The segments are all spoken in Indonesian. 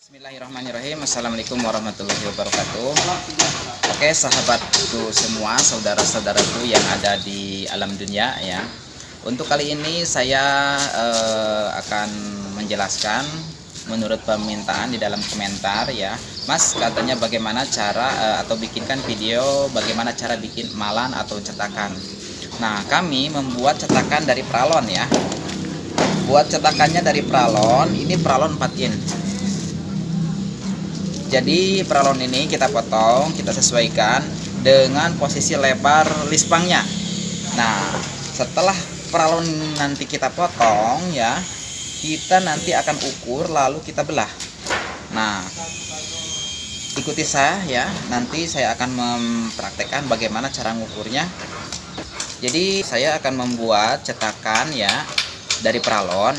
Bismillahirrahmanirrahim. Assalamualaikum warahmatullahi wabarakatuh. Oke, sahabatku semua, saudara-saudaraku yang ada di alam dunia ya. Untuk kali ini saya akan menjelaskan menurut permintaan di dalam komentar ya. Mas, katanya bagaimana cara atau bikinkan video bagaimana cara bikin malan atau cetakan. Nah, kami membuat cetakan dari pralon ya. Buat cetakannya dari pralon, ini pralon 4 in. Jadi pralon ini kita potong, kita sesuaikan dengan posisi lebar lispangnya. Nah, setelah pralon nanti kita potong ya, kita nanti akan ukur lalu kita belah. Nah, ikuti saya ya, nanti saya akan mempraktekkan bagaimana cara mengukurnya. Jadi saya akan membuat cetakan ya dari pralon,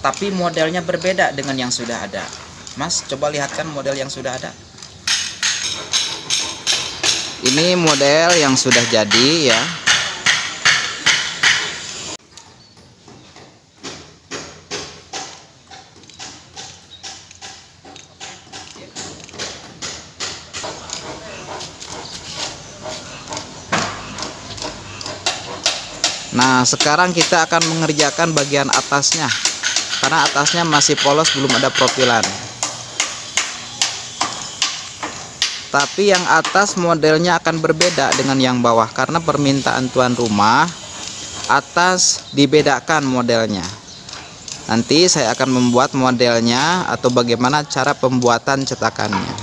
tapi modelnya berbeda dengan yang sudah ada. Mas, coba lihatkan model yang sudah ada. Ini model yang sudah jadi ya. Nah, sekarang kita akan mengerjakan bagian atasnya, karena atasnya masih polos, belum ada profilan. Tapi yang atas modelnya akan berbeda dengan yang bawah, karena permintaan tuan rumah atas dibedakan modelnya. Nanti saya akan membuat modelnya atau bagaimana cara pembuatan cetakannya.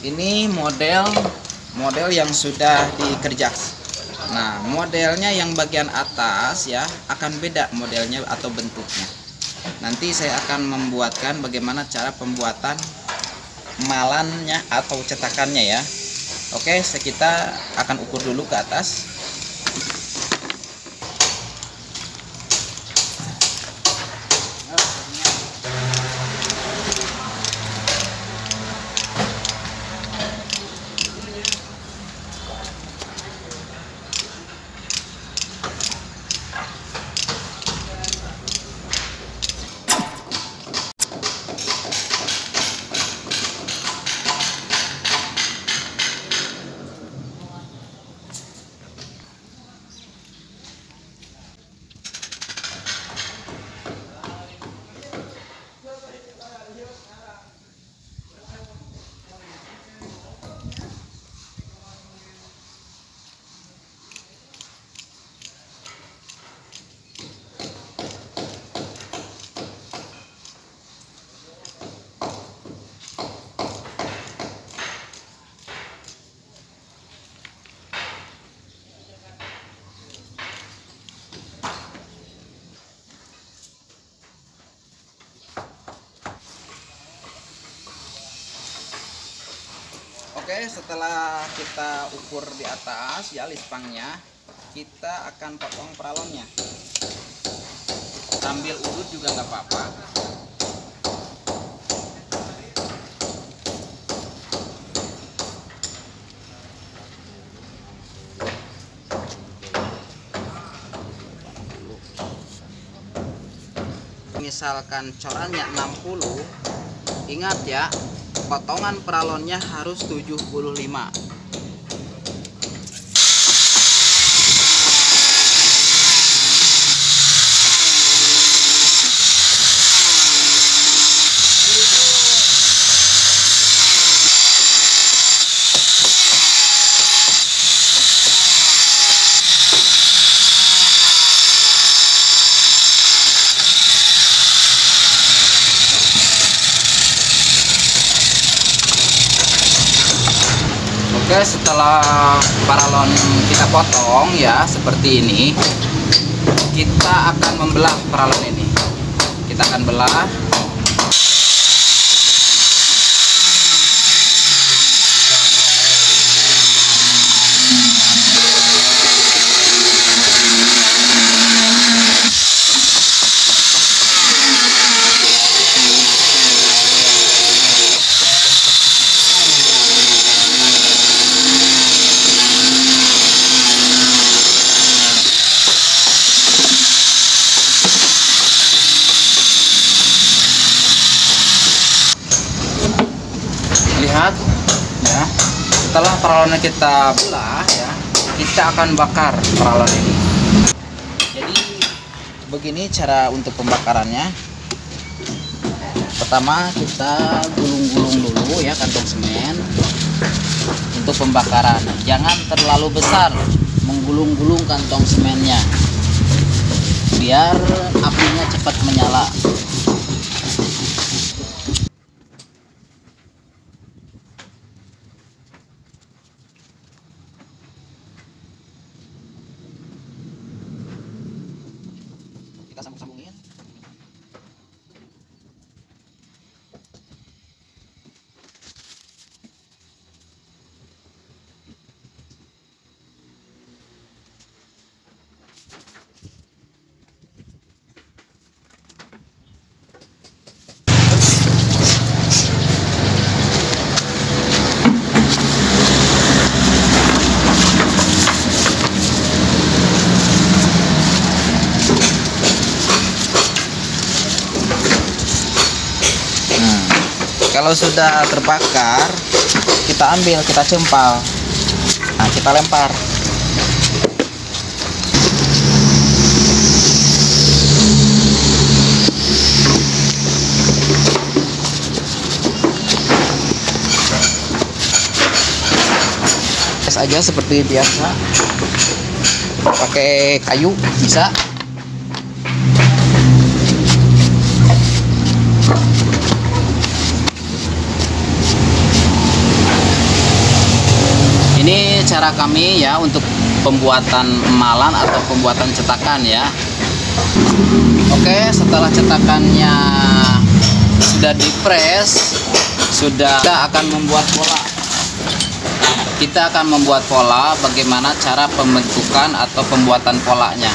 Ini model yang sudah dikerjakan. Nah, modelnya yang bagian atas ya akan beda modelnya atau bentuknya. Nanti saya akan membuatkan bagaimana cara pembuatan malannya atau cetakannya ya. Oke, kita akan ukur dulu ke atas. Oke, setelah kita ukur di atas ya lispangnya, kita akan potong pralonnya. Sambil urut juga nggak apa-apa. Misalkan corannya 60, ingat ya, potongan pralonnya harus 75. Oke, setelah pralon kita potong ya seperti ini, kita akan membelah pralon ini. Kita akan belah. paralonnya kita belah ya, kita akan bakar paralon ini. Jadi begini cara untuk pembakarannya. Pertama kita gulung-gulung dulu ya kantong semen untuk pembakaran. Jangan terlalu besar menggulung-gulung kantong semennya, biar apinya cepat menyala. Kita sambung-sambungin. Kalau sudah terbakar, kita ambil, kita cempal. Nah, kita lempar. Tes aja seperti biasa. Pakai kayu bisa. Ini cara kami ya untuk pembuatan emalan atau pembuatan cetakan ya. Oke, setelah cetakannya sudah di-press, kita akan membuat pola. Kita akan membuat pola, bagaimana cara pembentukan atau pembuatan polanya,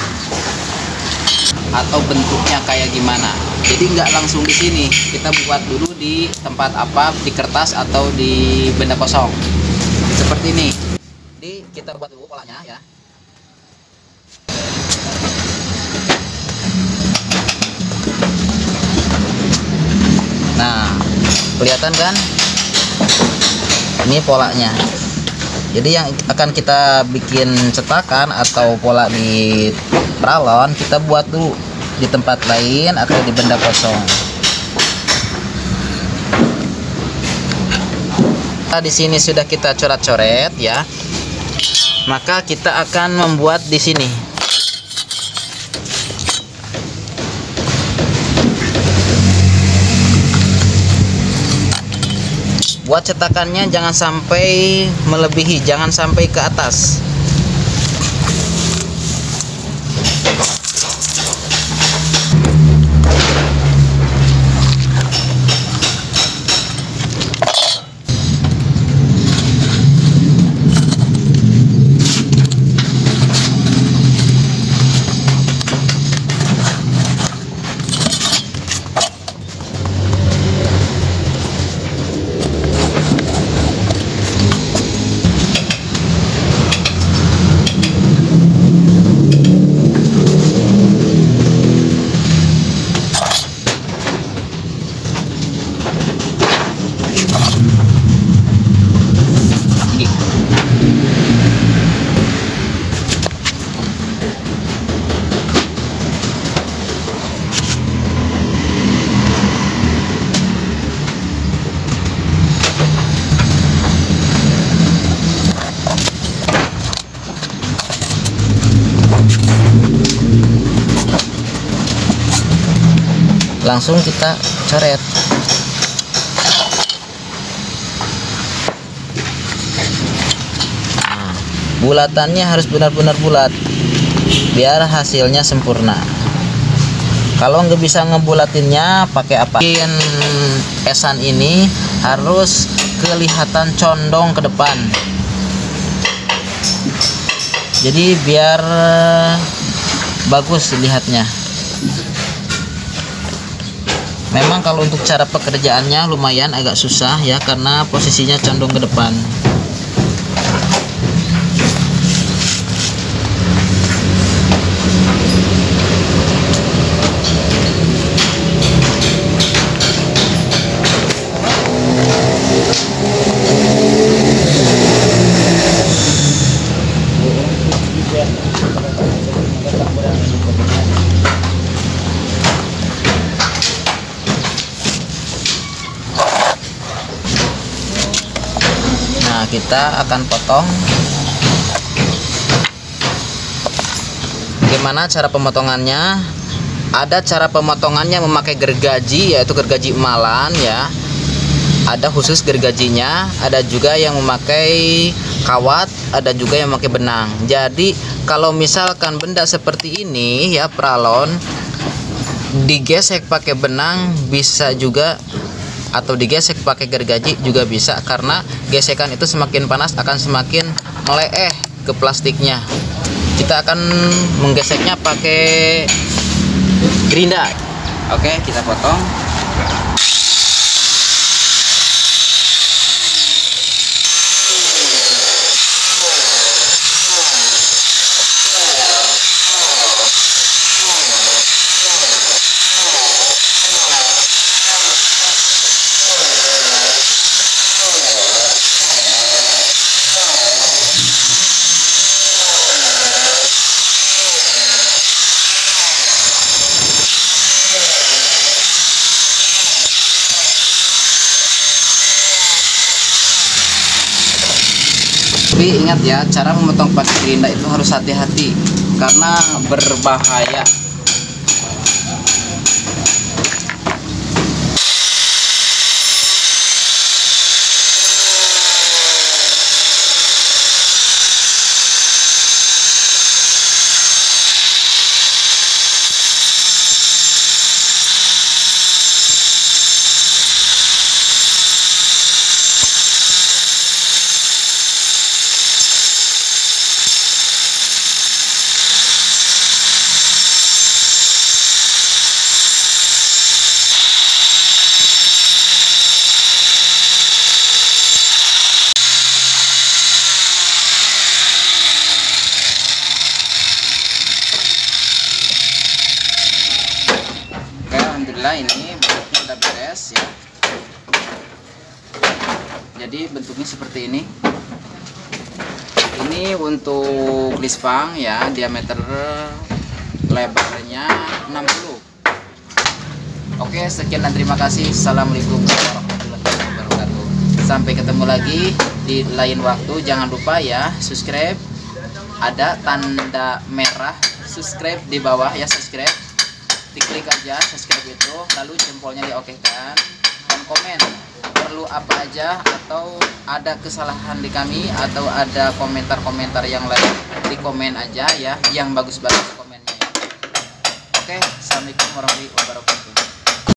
atau bentuknya kayak gimana. Jadi nggak langsung di sini, kita buat dulu di tempat apa, di kertas atau di benda kosong. Seperti ini. Jadi kita buat dulu polanya ya. Nah, kelihatan kan? Ini polanya. Jadi yang akan kita bikin cetakan atau pola di paralon, kita buat dulu di tempat lain atau di benda kosong. Di sini sudah kita coret-coret ya, maka kita akan membuat di sini. Buat cetakannya jangan sampai melebihi, jangan sampai ke atas. Langsung kita coret. Nah, bulatannya harus benar-benar bulat biar hasilnya sempurna. Kalau nggak bisa ngebulatinnya, pakai apa? Bikin esan ini harus kelihatan condong ke depan. Jadi biar bagus lihatnya. Memang kalau untuk cara pekerjaannya lumayan agak susah ya, karena posisinya condong ke depan. kita akan potong. Gimana cara pemotongannya? Ada cara pemotongannya memakai gergaji, yaitu gergaji emalan ya. Ada khusus gergajinya, ada juga yang memakai kawat, ada juga yang memakai benang. Jadi kalau misalkan benda seperti ini ya, pralon digesek pakai benang bisa juga, atau digesek pakai gergaji juga bisa, karena gesekan itu semakin panas akan semakin meleleh ke plastiknya. Kita akan menggeseknya pakai gerinda. Oke, kita potong. Tapi ingat ya, cara memotong pakai gerinda itu harus hati-hati karena berbahaya. Alhamdulillah ini bentuknya udah beres ya. Jadi bentuknya seperti ini. Ini untuk lispang ya, diameter lebarnya 60. Oke, sekian dan terima kasih. Assalamualaikum warahmatullahi wabarakatuh. Sampai ketemu lagi di lain waktu. Jangan lupa ya, subscribe. Ada tanda merah subscribe di bawah ya, subscribe. Diklik aja subscribe itu, lalu jempolnya diokekan, dan komen perlu apa aja, atau ada kesalahan di kami, atau ada komentar-komentar yang lain, di komen aja ya, yang bagus-bagus komennya ya. Oke, assalamualaikum warahmatullahi wabarakatuh.